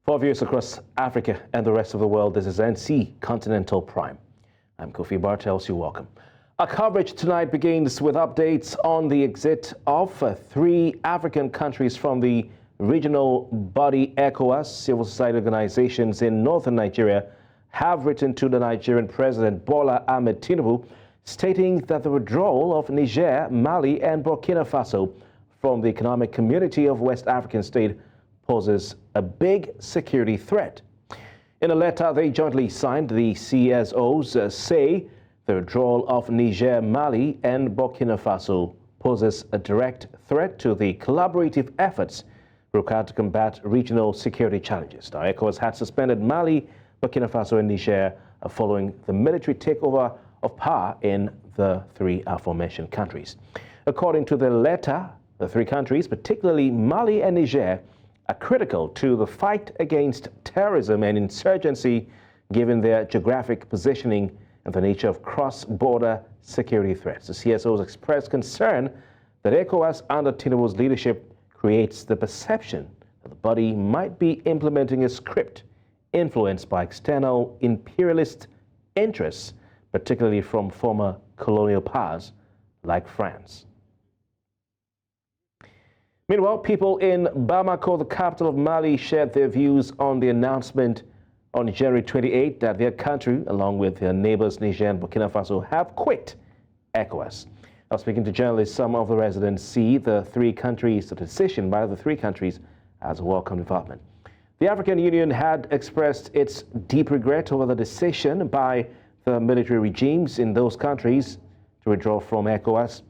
For viewers across Africa and the rest of the world, this is NC Continental Prime. I'm Kofi Bartels, you're welcome. Our coverage tonight begins with updates on the exit of 3 African countries from the regional body ECOWAS. Civil society organizations in northern Nigeria have written to the Nigerian President Bola Ahmed Tinubu, stating that the withdrawal of Niger, Mali and Burkina Faso from the economic community of West African state poses a big security threat. In a letter they jointly signed, the CSOs say the withdrawal of Niger, Mali and Burkina Faso poses a direct threat to the collaborative efforts required to combat regional security challenges. Now, ECOWAS had suspended Mali, Burkina Faso and Niger following the military takeover of power in the 3 aforementioned countries. According to the letter, the 3 countries, particularly Mali and Niger, are critical to the fight against terrorism and insurgency, given their geographic positioning and the nature of cross-border security threats. The CSOs expressed concern that ECOWAS under Tinubu's leadership creates the perception that the body might be implementing a script influenced by external imperialist interests, particularly from former colonial powers like France. Meanwhile, people in Bamako, the capital of Mali, shared their views on the announcement on January 28 that their country, along with their neighbors Niger and Burkina Faso, have quit ECOWAS. Now, speaking to journalists, some of the residents see the decision by the 3 countries as a welcome development. The African Union had expressed its deep regret over the decision by the military regimes in those countries to withdraw from ECOWAS,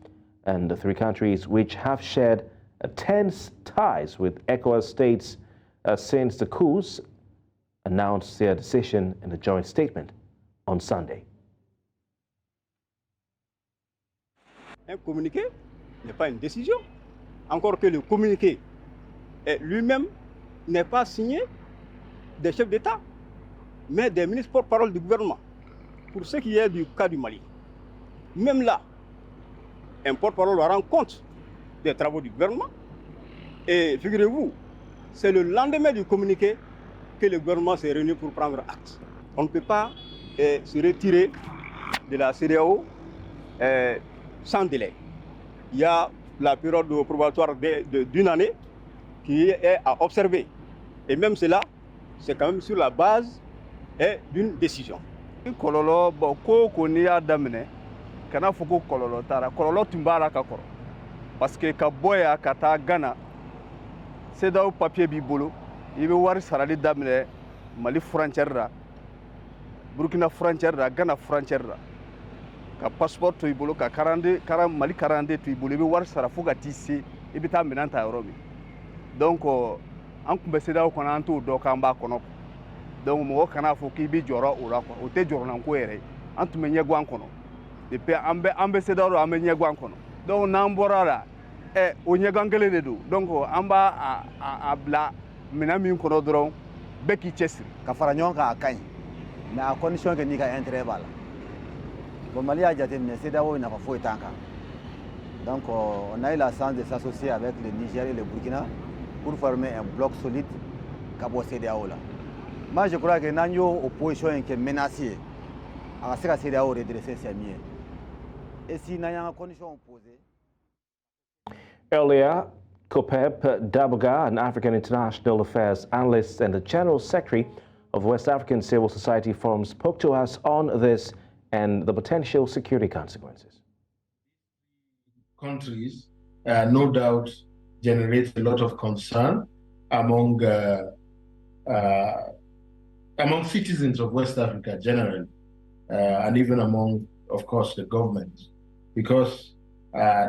and the 3 countries which have shared tense ties with ECOWAS states since the coups announced their decision in a joint statement on Sunday. Un communiqué n'est pas une décision, encore que le communiqué lui-même n'est pas signé des chefs d'État, mais des ministres porte-parole du gouvernement. Pour ce qui est du cas du Mali, même là, un porte-parole va rendre compte des travaux du gouvernement. Et figurez-vous, c'est le lendemain du communiqué que le gouvernement s'est réuni pour prendre acte. On ne peut pas se retirer de la CEDEAO sans délai. Il y a la période probatoire d'une année qui est à observer. Et même cela, c'est quand même sur la base d'une décision. Kololo ko ko ni ya damine kana fuko kololo tara kololo tumbara ka koro parce que ka boya ka ta Ghana c'est daw papier bi bolo ibe wari sarali damine Mali frontière ra Burkina frontière ra Ghana frontière ra ka passeport to ibolo ka 42 Mali 42 to ibolo ibe wari sara fuga tisi ibe ta minanta europe donc an kumbe c'est daw kona anto do ka mba kono donc mo kana fo ki bi joro ora ko o te joro nan ko ere antu me nyegwan kono depuis ambassadeur ambe nyegwan kono donc nan borala o nyegangele de do donc amba a bla mina min kono dron beki chesri ka fara nyonka akany mais à condition que ni ka intérêt bala bon Mali a jate mais c'est dawo na fa fo tanka donc on a eu la chance de s'associer avec le Niger et le Burkina pour former un bloc solide kabo CEDEAO là. Moi, je crois que l'opposition opposition est menacée. Alors, c'est la CEDEAO redresser ses miens. Et si nous avons une condition opposée. Earlier, Kopep Dabuga, an African International Affairs analyst and the General Secretary of West African Civil Society Forum, spoke to us on this and the potential security consequences. Countries, no doubt, generate a lot of concern among citizens of West Africa generally, and even among, of course, the government, because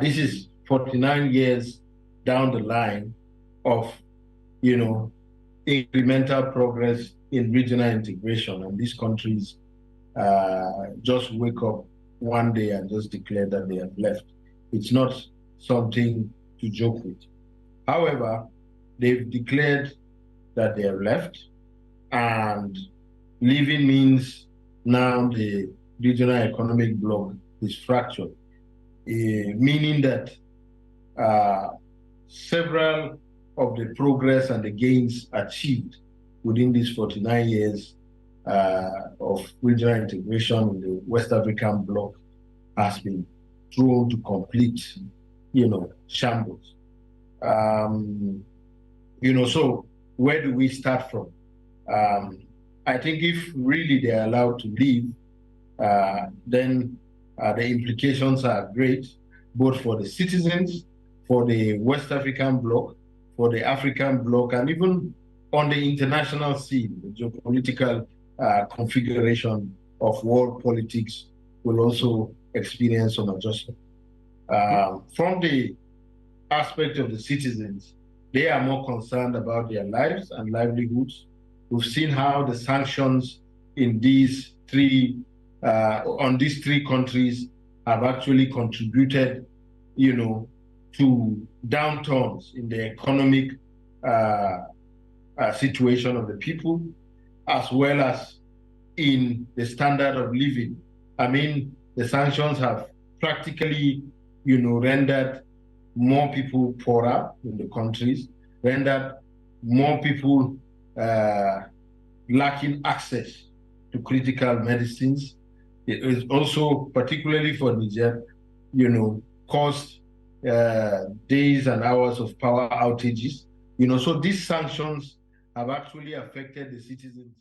this is 49 years down the line of, incremental progress in regional integration, and these countries just wake up one day and just declare that they have left. It's not something to joke with. However, they've declared that they have left, and leaving means now the regional economic bloc is fractured, meaning that several of the progress and the gains achieved within these 49 years of regional integration in the West African bloc has been thrown to complete, shambles. So where do we start from? I think if really they are allowed to leave, then the implications are great, both for the citizens, for the West African bloc, for the African bloc, and even on the international scene. The geopolitical configuration of world politics will also experience some adjustment. From the aspect of the citizens, they are more concerned about their lives and livelihoods. We've seen how the sanctions in these on these three countries have actually contributed, to downturns in the economic situation of the people, as well as in the standard of living. I mean, the sanctions have practically, rendered more people poorer in the countries, rendered more people lacking access to critical medicines. It is also, particularly for Niger, caused days and hours of power outages. So these sanctions have actually affected the citizens.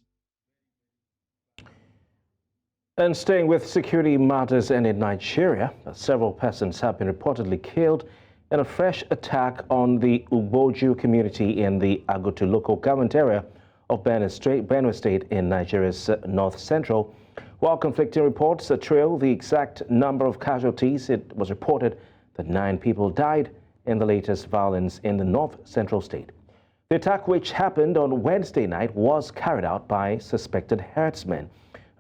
And staying with security matters, and in Nigeria, several persons have been reportedly killed in a fresh attack on the Ugboju community in the Agutu local government area of Benue State in Nigeria's north central. While conflicting reports trail the exact number of casualties, it was reported that 9 people died in the latest violence in the north central state. The attack, which happened on Wednesday night, was carried out by suspected herdsmen.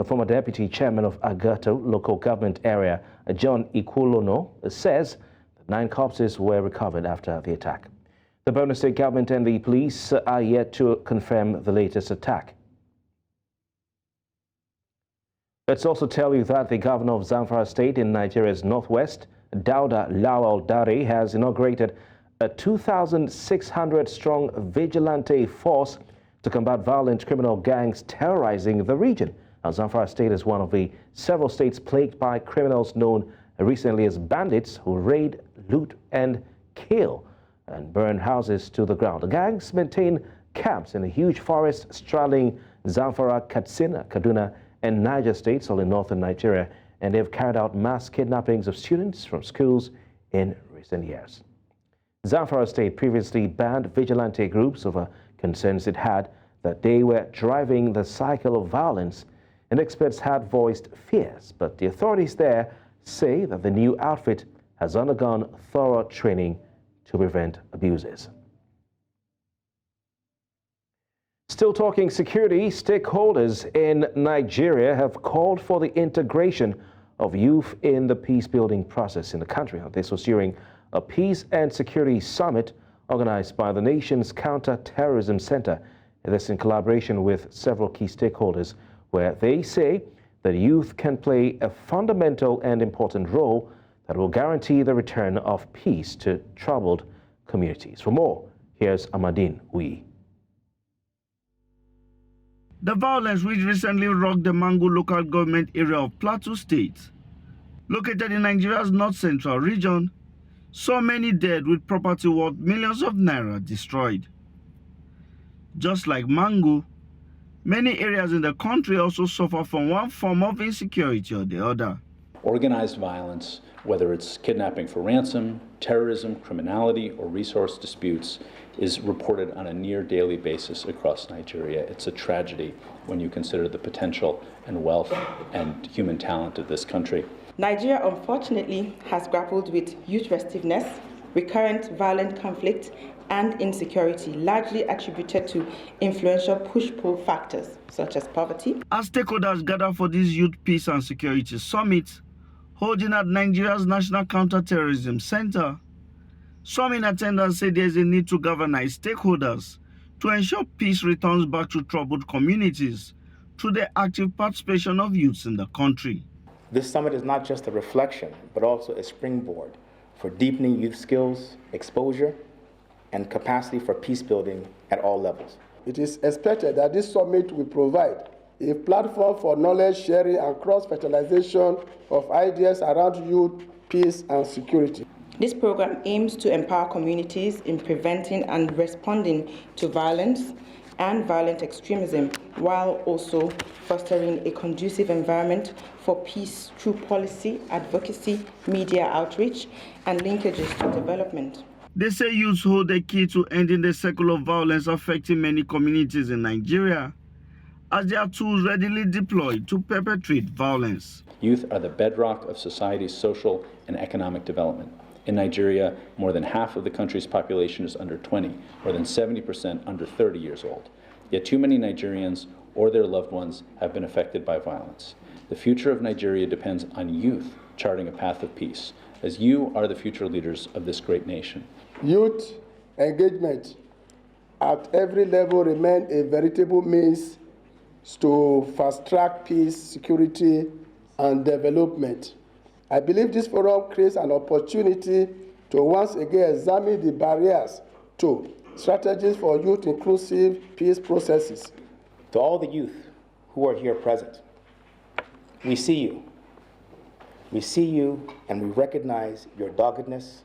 A former deputy chairman of Agutu local government area, John Ikwulono, says that 9 corpses were recovered after the attack. The Borno State government and the police are yet to confirm the latest attack. Let's also tell you that the governor of Zamfara State in Nigeria's northwest, Dauda Lawal Dare, has inaugurated a 2,600-strong vigilante force to combat violent criminal gangs terrorizing the region. Now, Zamfara State is one of the several states plagued by criminals known recently as bandits who raid, loot, and kill and burn houses to the ground. The gangs maintain camps in a huge forest straddling Zamfara, Katsina, Kaduna, and Niger states, all in northern Nigeria, and they've carried out mass kidnappings of students from schools in recent years. Zamfara State previously banned vigilante groups over concerns it had that they were driving the cycle of violence, and experts had voiced fears, but the authorities there say that the new outfit has undergone thorough training to prevent abuses. Still talking security, stakeholders in Nigeria have called for the integration of youth in the peace-building process in the country. This was during a Peace and Security Summit organized by the nation's Counter-Terrorism Center. This in collaboration with several key stakeholders, where they say that youth can play a fundamental and important role that will guarantee the return of peace to troubled communities. For more, here's Amadine Uyi. The violence which recently rocked the Mangu local government area of Plateau State, located in Nigeria's north central region, saw many dead with property worth millions of naira destroyed. Just like Mangu, many areas in the country also suffer from one form of insecurity or the other. Organized violence, whether it's kidnapping for ransom, terrorism, criminality, or resource disputes, is reported on a near daily basis across Nigeria. It's a tragedy when you consider the potential and wealth and human talent of this country. Nigeria, unfortunately, has grappled with youth restiveness, recurrent violent conflict, and insecurity, largely attributed to influential push-pull factors such as poverty. As stakeholders gather for this Youth Peace and Security Summit, holding at Nigeria's National Counter-Terrorism Center, some in attendance say there is a need to galvanize stakeholders to ensure peace returns back to troubled communities through the active participation of youths in the country. This summit is not just a reflection, but also a springboard for deepening youth skills, exposure, and capacity for peace building at all levels. It is expected that this summit will provide a platform for knowledge sharing and cross-fertilization of ideas around youth, peace, and security. This program aims to empower communities in preventing and responding to violence and violent extremism, while also fostering a conducive environment for peace through policy, advocacy, media outreach, and linkages to development. They say youths hold the key to ending the cycle of violence affecting many communities in Nigeria, as they are tools readily deployed to perpetrate violence. Youth are the bedrock of society's social and economic development. In Nigeria, more than half of the country's population is under 20, more than 70% under 30 years old. Yet too many Nigerians or their loved ones have been affected by violence. The future of Nigeria depends on youth charting a path of peace, as you are the future leaders of this great nation. Youth engagement at every level remains a veritable means to fast-track peace, security, and development. I believe this forum creates an opportunity to once again examine the barriers to strategies for youth-inclusive peace processes. To all the youth who are here present, we see you. We see you and we recognize your doggedness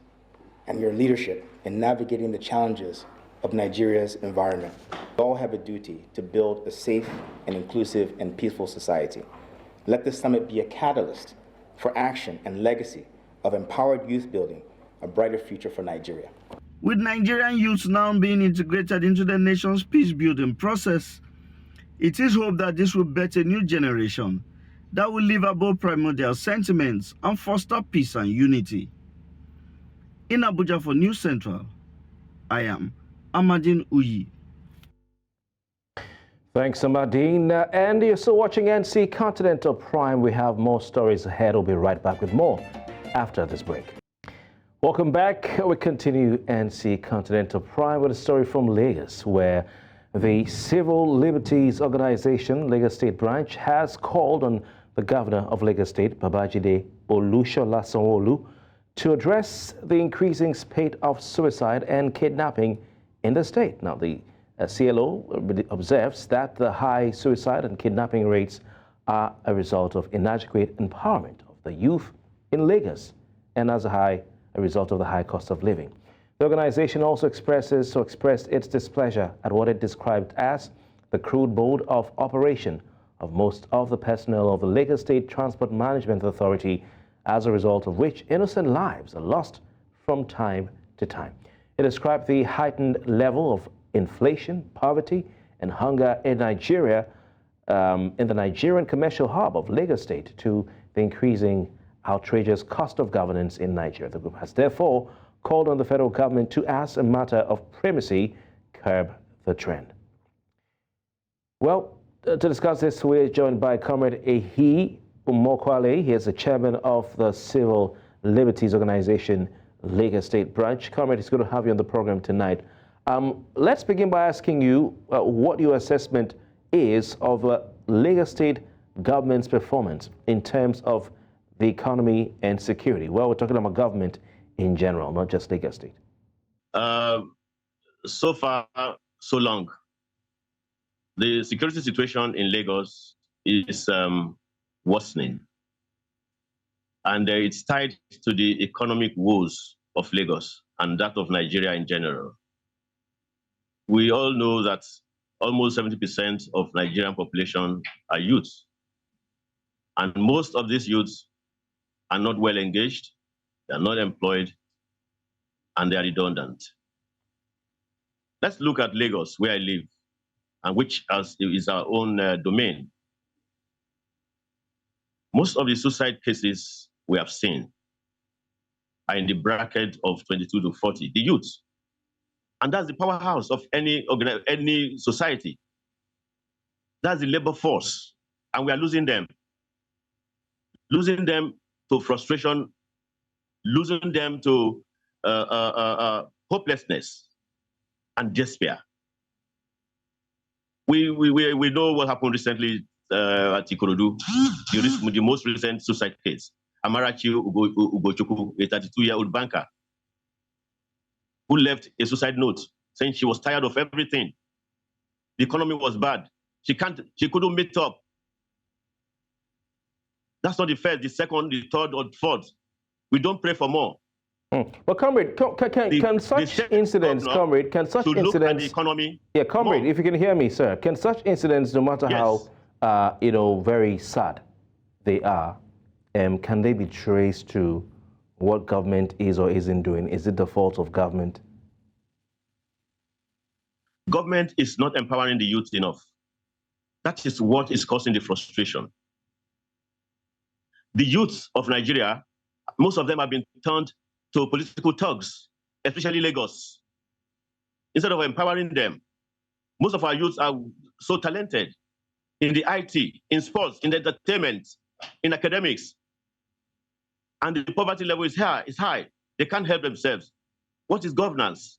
and your leadership in navigating the challenges of Nigeria's environment. We all have a duty to build a safe and inclusive and peaceful society. Let this summit be a catalyst for action and legacy of empowered youth building a brighter future for Nigeria. With Nigerian youths now being integrated into the nation's peace-building process, it is hoped that this will better a new generation that will live above primordial sentiments and foster peace and unity. In Abuja for News Central, I am Amadine Uyi. Thanks, Amadine. And you're still watching NC Continental Prime. We have more stories ahead. We'll be right back with more after this break. Welcome back. We continue NC Continental Prime with a story from Lagos, where the Civil Liberties Organization, Lagos State Branch, has called on the Governor of Lagos State, Babajide Olusola Sanwo-Olu, to address the increasing spate of suicide and kidnapping in the state. Now, the CLO observes that the high suicide and kidnapping rates are a result of inadequate empowerment of the youth in Lagos and as a result of the high cost of living. The organization also expressed its displeasure at what it described as the crude mode of operation of most of the personnel of the Lagos State Transport Management Authority, as a result of which innocent lives are lost from time to time. It described the heightened level of inflation, poverty, and hunger in Nigeria, in the Nigerian commercial hub of Lagos State, to the increasing outrageous cost of governance in Nigeria. The group has therefore called on the federal government to, as a matter of primacy, curb the trend. Well, to discuss this, we're joined by Comrade Ehi Umokwale. He is the chairman of the Civil Liberties Organization, Lagos State Branch. Comrade, it's good to have you on the program tonight. Let's begin by asking you what your assessment is of Lagos State government's performance in terms of the economy and security. Well, we're talking about government in general, not just Lagos State. So far, so long. The security situation in Lagos is worsening. And it's tied to the economic woes of Lagos and that of Nigeria in general. We all know that almost 70% of Nigerian population are youths. And most of these youths are not well engaged, they are not employed, and they are redundant. Let's look at Lagos, where I live, and which is our own domain. Most of the suicide cases we have seen are in the bracket of 22 to 40, the youths. And that's the powerhouse of any society. That's the labor force, and we are losing them. Losing them to frustration, losing them to hopelessness and despair. We know what happened recently at Ikorodu, the most recent suicide case. Amarachi Ugochukwu, a 32-year-old banker, who left a suicide note saying she was tired of everything. the economy was bad. She couldn't meet up. That's not the first, the second, the third, or fourth. We don't pray for more. But comrade, can such incidents, comrade, can such incidents look at the economy? Yeah, comrade, more. if you can hear me, sir, can such incidents, no matter Yes. how very sad they are, can they be traced to what government is or isn't doing? Is it the fault of government? Government is not empowering the youth enough. That is what is causing the frustration. The youth of Nigeria, most of them have been turned to political thugs, especially Lagos. Instead of empowering them, most of our youths are so talented in the IT, in sports, in entertainment, in academics. And the poverty level is high. They can't help themselves. What is governance?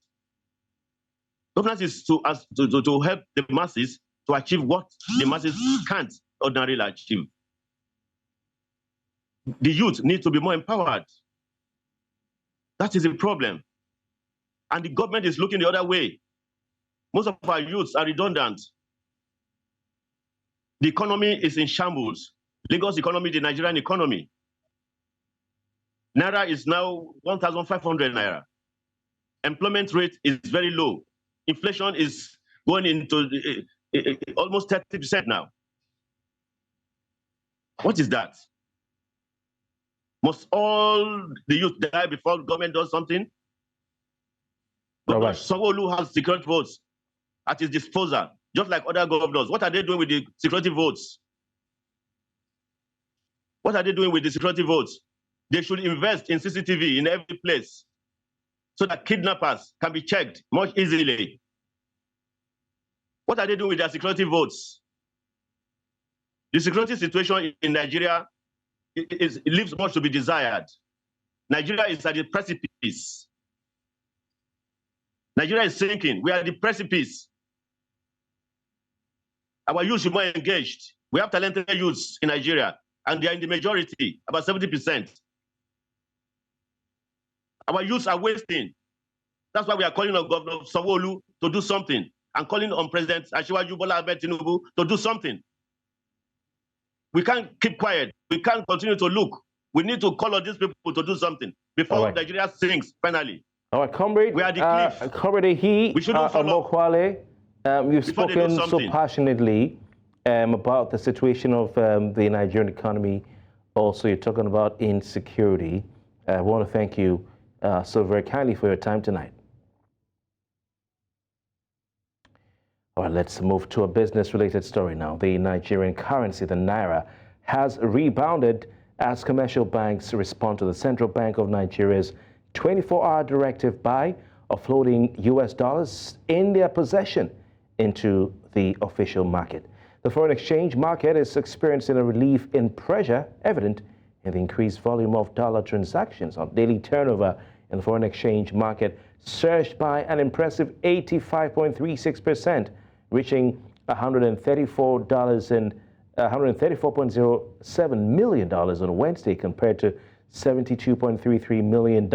Governance is to help the masses to achieve what the masses can't ordinarily achieve. The youth need to be more empowered. That is the problem. And the government is looking the other way. Most of our youths are redundant. The economy is in shambles. Lagos economy, the Nigerian economy. Naira is now 1,500 Naira. Employment rate is very low. Inflation is going into almost 30% now. What is that? Must all the youth die before the government does something? Governor Sanwo-Olu has secret votes at his disposal, just like other governors. What are they doing with the security votes? What are they doing with the security votes? They should invest in CCTV in every place so that kidnappers can be checked much easily. What are they doing with their security votes? The security situation in Nigeria it leaves much to be desired. Nigeria is at the precipice. Nigeria is sinking. We are at the precipice. Our youth should be more engaged. We have talented youths in Nigeria, and they are in the majority, about 70%. Our youths are wasting. That's why we are calling on Governor Sanwo-Olu to do something, and calling on President Bola Ahmed Tinubu to do something. We can't keep quiet. We can't continue to look. We need to call on these people to do something before Nigeria sinks, finally. All right, comrade. We are the cliff. Comrade Amokwale, you've spoken so passionately about the situation of the Nigerian economy. Also, you're talking about insecurity. I want to thank you so very kindly for your time tonight. All right, let's move to a business-related story now. The Nigerian currency, the Naira, has rebounded as commercial banks respond to the Central Bank of Nigeria's 24-hour directive by offloading US dollars in their possession into the official market. The foreign exchange market is experiencing a relief in pressure evident in the increased volume of dollar transactions. On daily turnover in the foreign exchange market surged by an impressive 85.36%, reaching $134.07 million on Wednesday compared to $72.33 million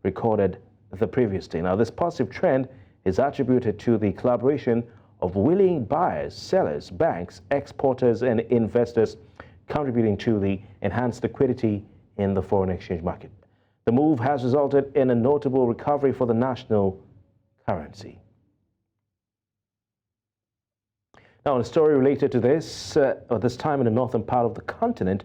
recorded the previous day. Now, this positive trend is attributed to the collaboration of willing buyers, sellers, banks, exporters, and investors contributing to the enhanced liquidity in the foreign exchange market. The move has resulted in a notable recovery for the national currency. Now, a story related to this, this time in the northern part of the continent,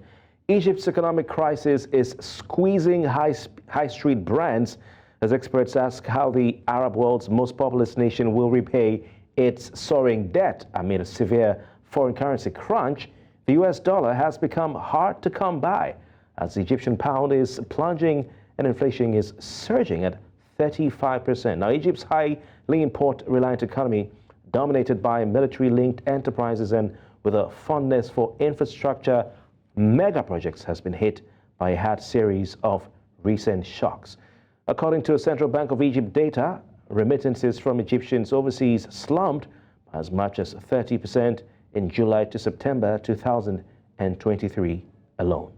Egypt's economic crisis is squeezing high street brands as experts ask how the Arab world's most populous nation will repay its soaring debt. Amid a severe foreign currency crunch, the US dollar has become hard to come by as the Egyptian pound is plunging and inflation is surging at 35%. Now, Egypt's highly import-reliant economy, dominated by military-linked enterprises and with a fondness for infrastructure mega projects, has been hit by a hard series of recent shocks. According to Central Bank of Egypt data, remittances from Egyptians overseas slumped by as much as 30% in July to September 2023 alone.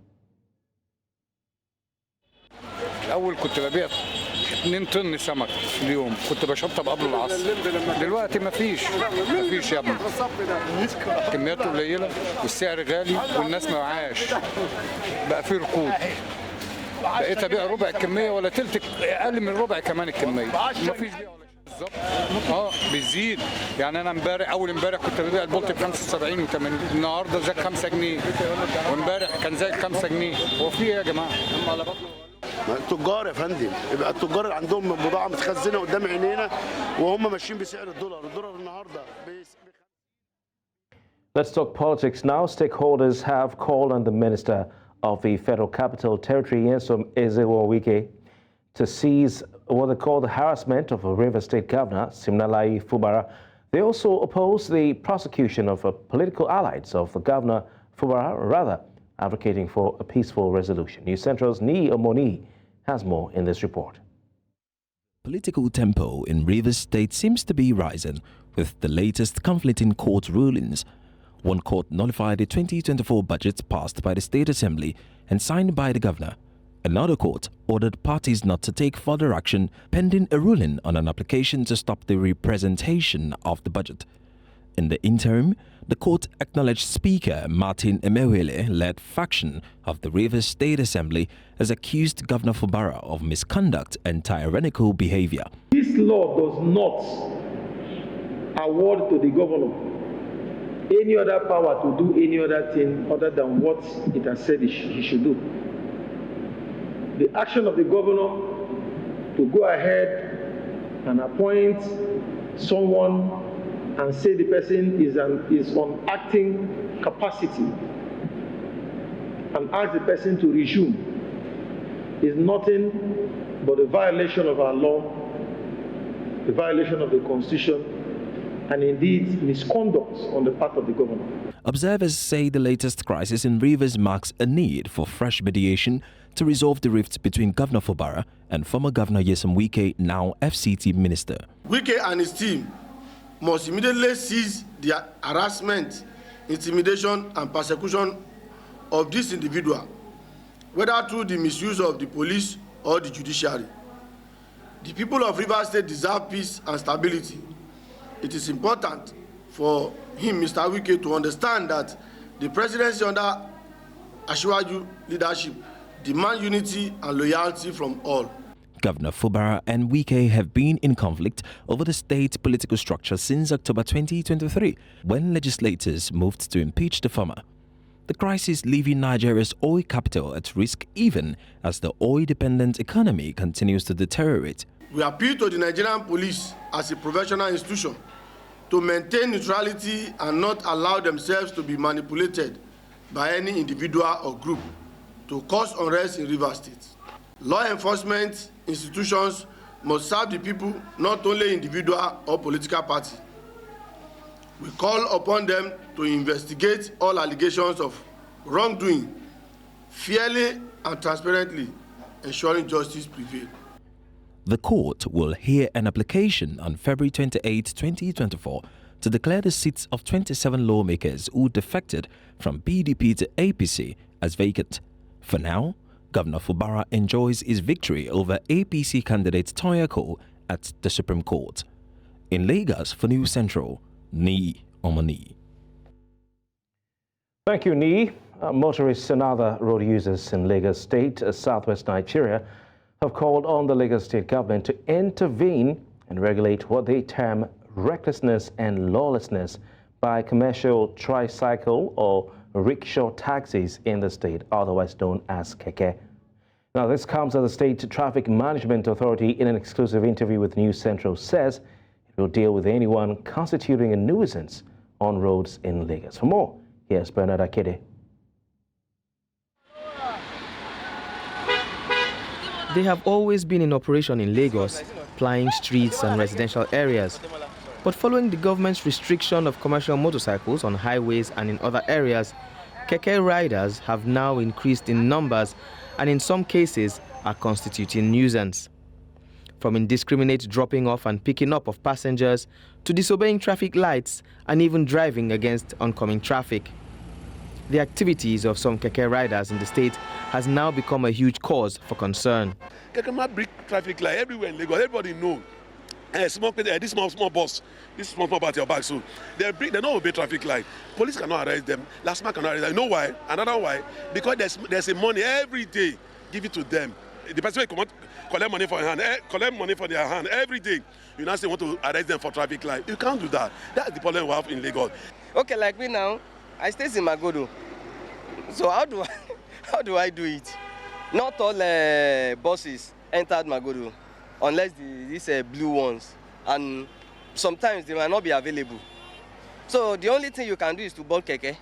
2 طن سمك في اليوم، كنت بشطب قبل العصر. دلوقتي مفيش يا ابني. كميات قليله والسعر غالي والناس ما معهاش. بقى في ركود. بقيت ابيع ربع الكميه ولا تلت، اقل من ربع كمان الكميه. مفيش بيع ولا بالظبط. بيزيد. يعني انا اول امبارح كنت ببيع البولت ب 75 و80، النهارده زاد 5 جنيه، وامبارح كان زاد 5 جنيه. هو في ايه يا جماعه؟ هم على بطنه. التجار يا فندم، يبقى التجار اللي عندهم بضاعه متخزنه قدام عينينا وهم ماشيين بسعر الدولار النهارده. Let's talk politics now. Stakeholders have called on the Minister of the Federal Capital Territory, Nyesom Ezewawike, to cease what they call the harassment of a River State Governor, Siminalayi Fubara. They also oppose the prosecution of political allies of the Governor Fubara, rather advocating for a peaceful resolution. News Central's Ni Omoni has more in this report. Political tempo in Rivers State seems to be rising with the latest conflicting court rulings. One court nullified the 2024 budget passed by the State Assembly and signed by the governor. Another court ordered parties not to take further action pending a ruling on an application to stop the representation of the budget. In the interim, the court acknowledged Speaker Martin Emewele-led faction of the Rivers State Assembly has accused Governor Fubara of misconduct and tyrannical behavior. This law does not award to the governor any other power to do any other thing other than what it has said he should do. The action of the governor to go ahead and appoint someone and say the person is on acting capacity and ask the person to resume is nothing but a violation of our law, a violation of the Constitution, and indeed misconduct on the part of the governor. Observers say the latest crisis in Rivers marks a need for fresh mediation to resolve the rift between Governor Fubara and former Governor Nyesom Wike, now FCT Minister. Wike and his team must immediately cease the harassment, intimidation and persecution of this individual, whether through the misuse of the police or the judiciary. The people of Rivers State deserve peace and stability. It is important for him, Mr. Wike, to understand that the presidency under Asiwaju leadership demands unity and loyalty from all. Governor Fubara and Wike have been in conflict over the state political structure since October 2023, when legislators moved to impeach the former. The crisis leaving Nigeria's oil capital at risk even as the oil-dependent economy continues to deteriorate. We appeal to the Nigerian police as a professional institution to maintain neutrality and not allow themselves to be manipulated by any individual or group to cause unrest in Rivers State. Law enforcement institutions must serve the people, not only individual or political party. We call upon them to investigate all allegations of wrongdoing fairly and transparently, ensuring justice prevails. The court will hear an application on February 28, 2024 to declare the seats of 27 lawmakers who defected from PDP to APC as vacant. For now, Governor Fubara enjoys his victory over APC candidate Toyako at the Supreme Court. In Lagos for News Central, Ni Omani. Thank you, Ni. Motorists and other road users in Lagos State, southwest Nigeria, have called on the Lagos State government to intervene and regulate what they term recklessness and lawlessness by commercial tricycle or rickshaw taxis in the state, otherwise known as keke. Now, this comes as the State Traffic Management Authority, in an exclusive interview with News Central, says it will deal with anyone constituting a nuisance on roads in Lagos. For more, here's Bernard Akede. They have always been in operation in Lagos, plying streets and residential areas. But following the government's restriction of commercial motorcycles on highways and in other areas, keke riders have now increased in numbers and in some cases are constituting nuisance. From indiscriminate dropping off and picking up of passengers to disobeying traffic lights and even driving against oncoming traffic. the activities of some keke riders in the state has now become a huge cause for concern. Keke might break traffic light everywhere in Lagos. Everybody knows. This small bus, this small at your back, so they don't obey traffic light. Police cannot arrest them. Last man cannot arrest them. You know why? Another why? Because there's a money every day. Give it to them. The person will collect money for your hand, collect money for their hand every day. You now say want to arrest them for traffic light. You can't do that. That's the problem we have in Lagos. Okay, like me now, I stay in Magodo. So how do I do it? Not all buses entered Magodo, unless these blue ones, and sometimes they might not be available. So the only thing you can do is to board keke.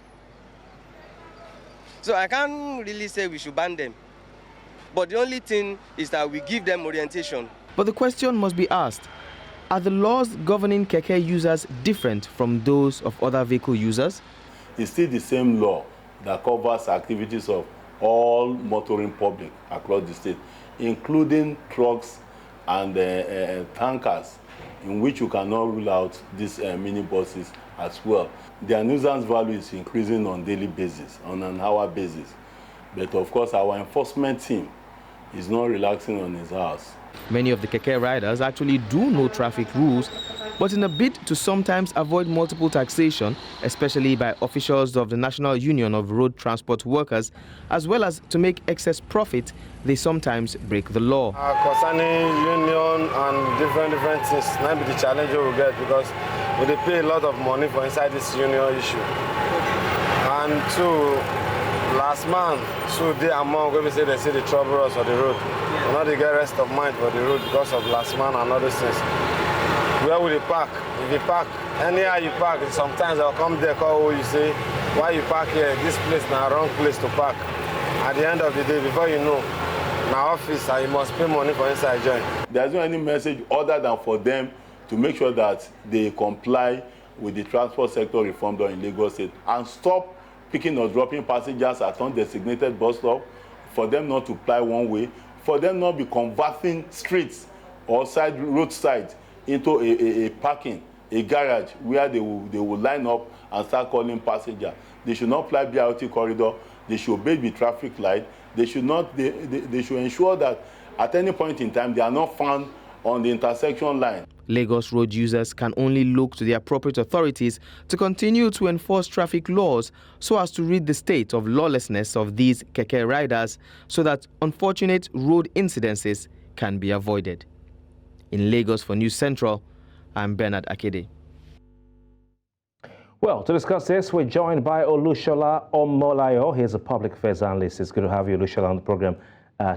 So I can't really say we should ban them. But the only thing is that we give them orientation. But the question must be asked, are the laws governing keke users different from those of other vehicle users? It's still the same law that covers activities of all motoring public across the state, including trucks and tankers, in which you cannot rule out these minibuses as well. Their nuisance value is increasing on a daily basis, on an hour basis. But of course, our enforcement team is not relaxing on his house. Many of the keke riders actually do know traffic rules, but in a bid to sometimes avoid multiple taxation, especially by officials of the National Union of Road Transport Workers, as well as to make excess profit, they sometimes break the law. Concerning union and different things, that be the challenge we will get, because we pay a lot of money for inside this union issue. And two, last month, so they among when we say they see the trouble us for the road. We not they get rest of mind for the road because of last month and other things. Where will they park? If you park, anyhow you park, sometimes they'll come there, call you say, why you park here? This place is the wrong place to park. At the end of the day, before you know, in our office, you must pay money for inside join. There's no any message other than for them to make sure that they comply with the transport sector reform done in Lagos State and stop picking or dropping passengers at undesignated bus stop, for them not to ply one way, for them not be converting streets or roadside into a parking, a garage where they will line up and start calling passengers. They should not fly BRT corridor. They should obey the traffic light. They should ensure that at any point in time they are not found on the intersection line. Lagos road users can only look to the appropriate authorities to continue to enforce traffic laws so as to rid the state of lawlessness of these keke riders so that unfortunate road incidences can be avoided. In Lagos for News Central, I'm Bernard Akede. Well, to discuss this, we're joined by Olushola Omolayo. He's a public affairs analyst. It's good to have you, Olushola, on the program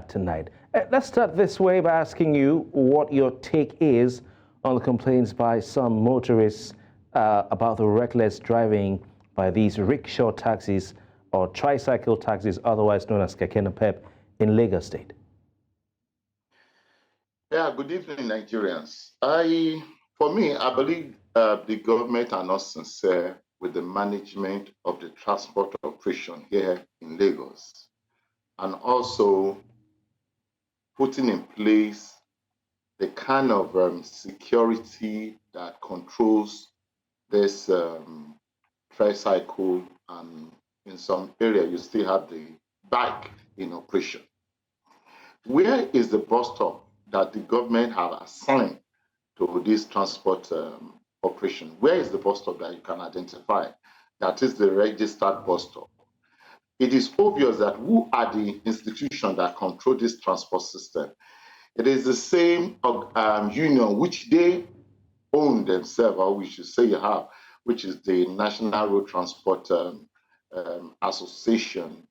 tonight. Let's start this way by asking you what your take is on the complaints by some motorists about the reckless driving by these rickshaw taxis or tricycle taxis, otherwise known as keke napep, in Lagos State. Yeah, good evening, Nigerians. For me, I believe the government are not sincere with the management of the transport operation here in Lagos, and also putting in place the kind of security that controls this tricycle, and in some area you still have the bike in operation. Where is the bus stop that the government have assigned to this transport operation? Where is the bus stop that you can identify that is the registered bus stop? It is obvious that who are the institutions that control this transport system? It is the same union which they own themselves, or we should say you have, which is the National Road Transport Association,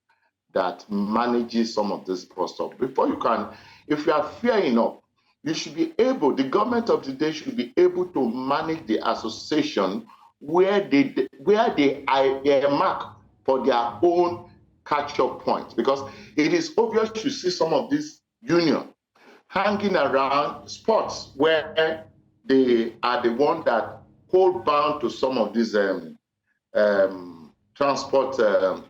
that manages some of this bus stop. Before you can, if you are fair enough, you should be able, the government of the day should be able to manage the association where they mark for their own catch-up points. Because it is obvious to see some of these unions hanging around spots where they are the one that hold bound to some of these transport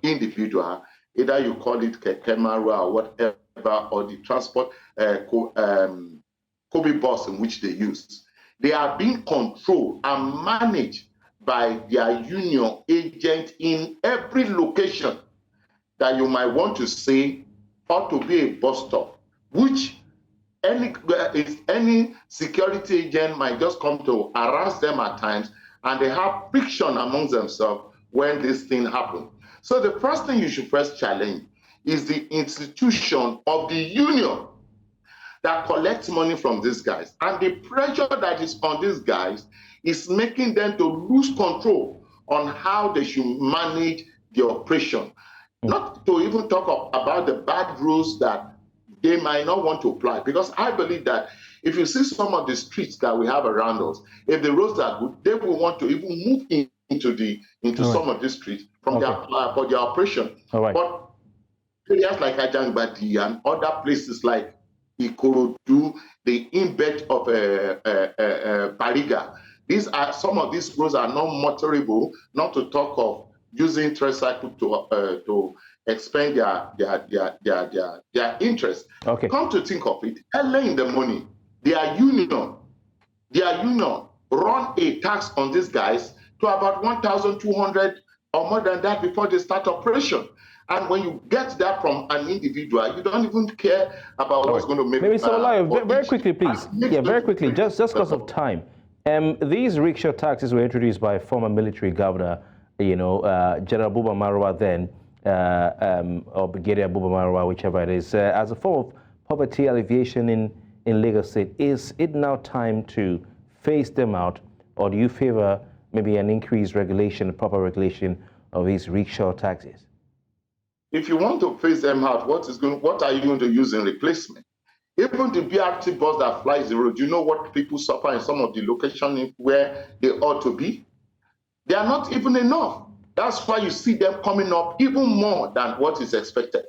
individual, either you call it Kekemaru or whatever, or the transport Kofi bus in which they use. They are being controlled and managed by their union agent in every location that you might want to say ought to be a bus stop, which any security agent might just come to harass them at times, and they have friction amongst themselves when this thing happens. So the first thing you should first challenge is the institution of the union that collects money from these guys. And the pressure that is on these guys is making them to lose control on how they should manage the operation. Not to even talk about the bad rules that they might not want to apply. Because I believe that if you see some of the streets that we have around us, if the roads are good, they will want to even move into some of these streets from for their operation. But areas like Ajangbadi and other places like Ikorodu, the inbed of Bariga, some of these roads are not motorable, not to talk of using tricycle to expend their interest. Come to think of it, early in the morning, their union run a tax on these guys to about 1,200 or more than that before they start operation. And when you get that from an individual, you don't even care about what's going to make. Maybe very quickly, please. Yeah, very quickly, just because of time. These rickshaw taxes were introduced by former military governor, General Buba Marwa then, or Brigadier Buba Marwa, whichever it is, as a form of poverty alleviation in Lagos State. Is it now time to phase them out, or do you favor maybe an increased regulation, proper regulation of these rickshaw taxes? If you want to phase them out, what are you going to use in replacement? Even the BRT bus that flies the road, you know what people suffer in some of the locations where they ought to be? They are not even enough. That's why you see them coming up even more than what is expected.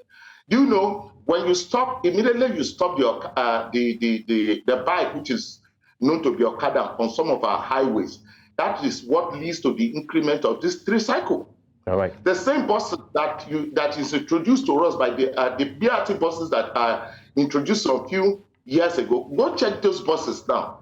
You know, when you stop, immediately you stop the bike, which is known to be Okada, on some of our highways. That is what leads to the increment of this tricycle. All right. The same buses that is introduced to us by the BRT buses that are introduced a few years ago. Go check those buses now.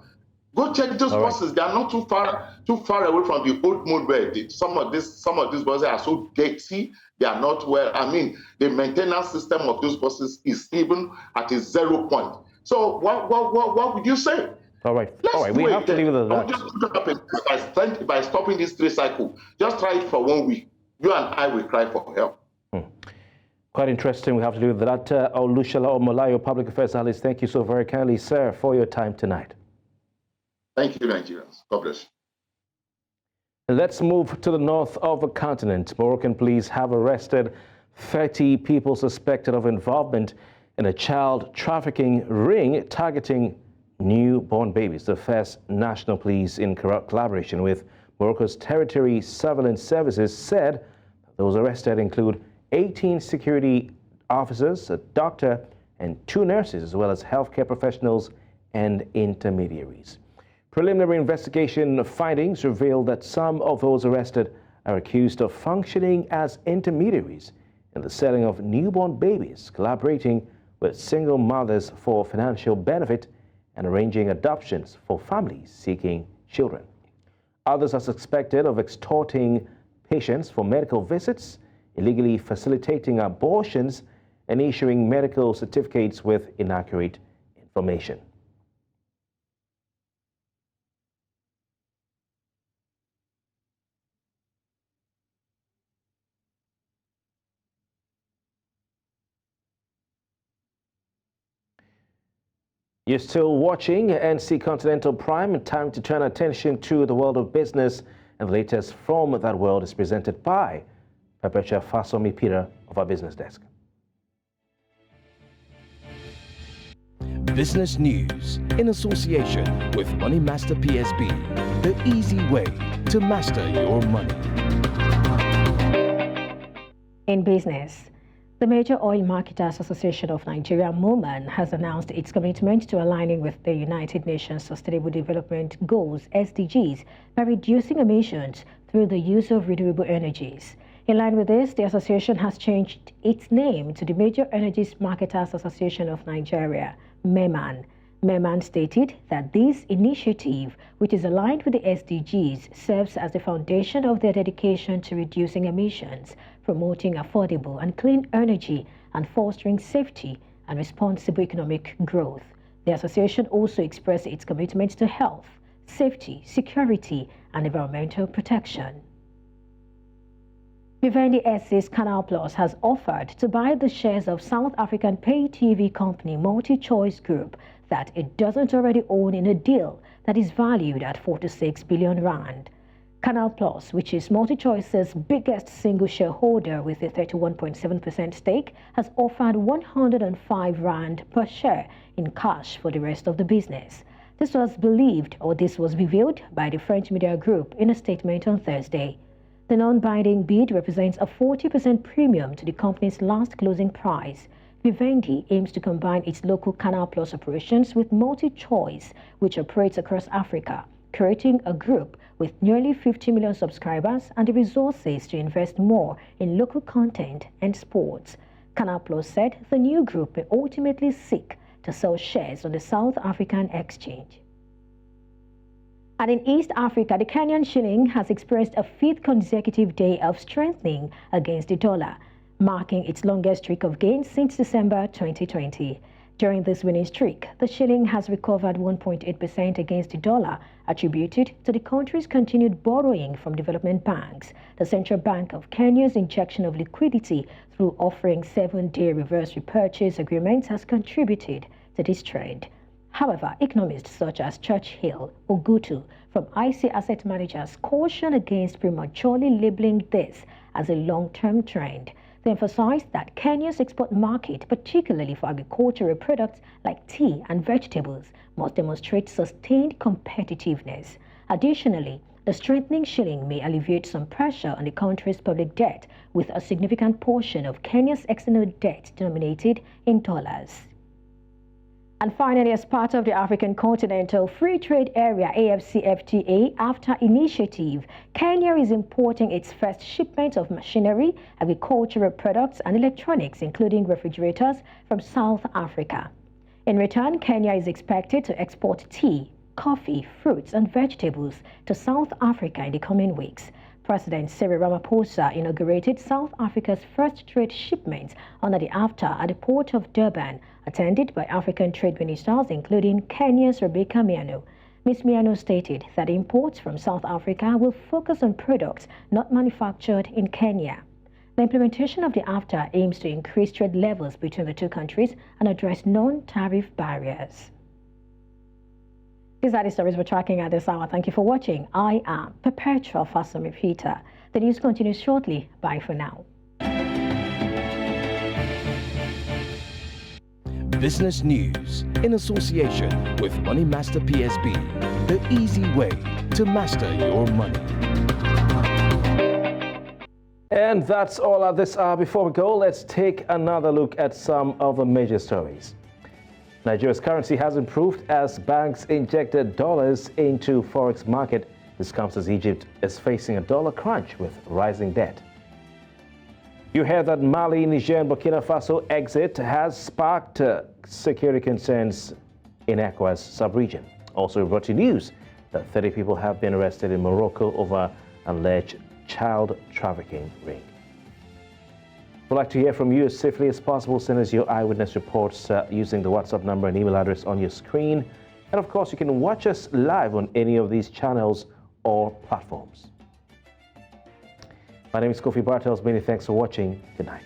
Go check those buses. They are not too far away from the old mode where some of these buses are so dirty. They are not well. I mean, the maintenance system of those buses is even at a 0 point. So what would you say? All right. We have to leave it at that. By stopping this tricycle, just try it for 1 week. You and I will cry for help. Quite interesting. We have to do with that. Olushola Omolayo, Public Affairs Analyst, thank you so very kindly, sir, for your time tonight. Thank you, Nigerians. God bless. Let's move to the north of the continent. Moroccan police have arrested 30 people suspected of involvement in a child trafficking ring targeting newborn babies. The first national police, in collaboration with Morocco's Territory Surveillance Services, said those arrested include 18 security officers, a doctor, and 2 nurses, as well as healthcare professionals and intermediaries. Preliminary investigation findings reveal that some of those arrested are accused of functioning as intermediaries in the selling of newborn babies, collaborating with single mothers for financial benefit, and arranging adoptions for families seeking children. Others are suspected of extorting patients for medical visits, illegally facilitating abortions, and issuing medical certificates with inaccurate information. You're still watching NC Continental Prime. Time to turn attention to the world of business, and the latest from that world is presented by Perpetua Fasomi Peter of our business desk. Business news in association with Money Master PSB, the easy way to master your money. In business, the Major Oil Marketers Association of Nigeria, MOMAN, has announced its commitment to aligning with the United Nations Sustainable Development Goals, SDGs, by reducing emissions through the use of renewable energies. In line with this, the association has changed its name to the Major Energies Marketers Association of Nigeria, MEMAN. Merman stated that this initiative, which is aligned with the SDGs, serves as the foundation of their dedication to reducing emissions, promoting affordable and clean energy, and fostering safety and responsible economic growth. The association also expressed its commitment to health, safety, security, and environmental protection. Vivendi SC's Canal Plus has offered to buy the shares of South African pay TV company MultiChoice Group that it doesn't already own in a deal that is valued at 46 billion rand. Canal Plus, which is MultiChoice's biggest single shareholder with a 31.7% stake, has offered 105 rand per share in cash for the rest of the business. This was revealed by the French media group in a statement on Thursday. The non-binding bid represents a 40% premium to the company's last closing price. Vivendi aims to combine its local Canal Plus operations with MultiChoice, which operates across Africa, creating a group with nearly 50 million subscribers and the resources to invest more in local content and sports. Canal Plus said the new group may ultimately seek to sell shares on the South African exchange. And in East Africa, the Kenyan shilling has experienced a fifth consecutive day of strengthening against the dollar, marking its longest streak of gains since December 2020. During this winning streak, the shilling has recovered 1.8% against the dollar, attributed to the country's continued borrowing from development banks. The Central Bank of Kenya's injection of liquidity through offering 7-day reverse repurchase agreements has contributed to this trend. However, economists such as Churchill Ogutu from IC Asset Managers caution against prematurely labeling this as a long-term trend. They emphasized that Kenya's export market, particularly for agricultural products like tea and vegetables, must demonstrate sustained competitiveness. Additionally, the strengthening shilling may alleviate some pressure on the country's public debt, with a significant portion of Kenya's external debt denominated in dollars. And finally, as part of the African Continental Free Trade Area AfCFTA after initiative, Kenya is importing its first shipment of machinery, agricultural products and electronics, including refrigerators, from South Africa. In return, Kenya is expected to export tea, coffee, fruits and vegetables to South Africa in the coming weeks. President Cyril Ramaphosa inaugurated South Africa's first trade shipment under the AfTA at the port of Durban, attended by African trade ministers, including Kenya's Rebecca Miano. Ms. Miano stated that imports from South Africa will focus on products not manufactured in Kenya. The implementation of the AfTA aims to increase trade levels between the two countries and address non-tariff barriers. These are the stories we're tracking at this hour. Thank you for watching. I am Perpetua Fasami Peter. The news continues shortly. Bye for now. Business news in association with Money Master PSB, the easy way to master your money. And that's all at this hour. Before we go, let's take another look at some of the major stories. Nigeria's currency has improved as banks injected dollars into forex market. This comes as Egypt is facing a dollar crunch with rising debt. You hear that Mali, Niger and Burkina Faso exit has sparked security concerns in ECOWAS sub-region. Also we brought you news that 30 people have been arrested in Morocco over alleged child trafficking ring. We'd like to hear from you as safely as possible. Send us your eyewitness reports using the WhatsApp number and email address on your screen. And of course, you can watch us live on any of these channels or platforms. My name is Kofi Bartels. Many thanks for watching. Good night.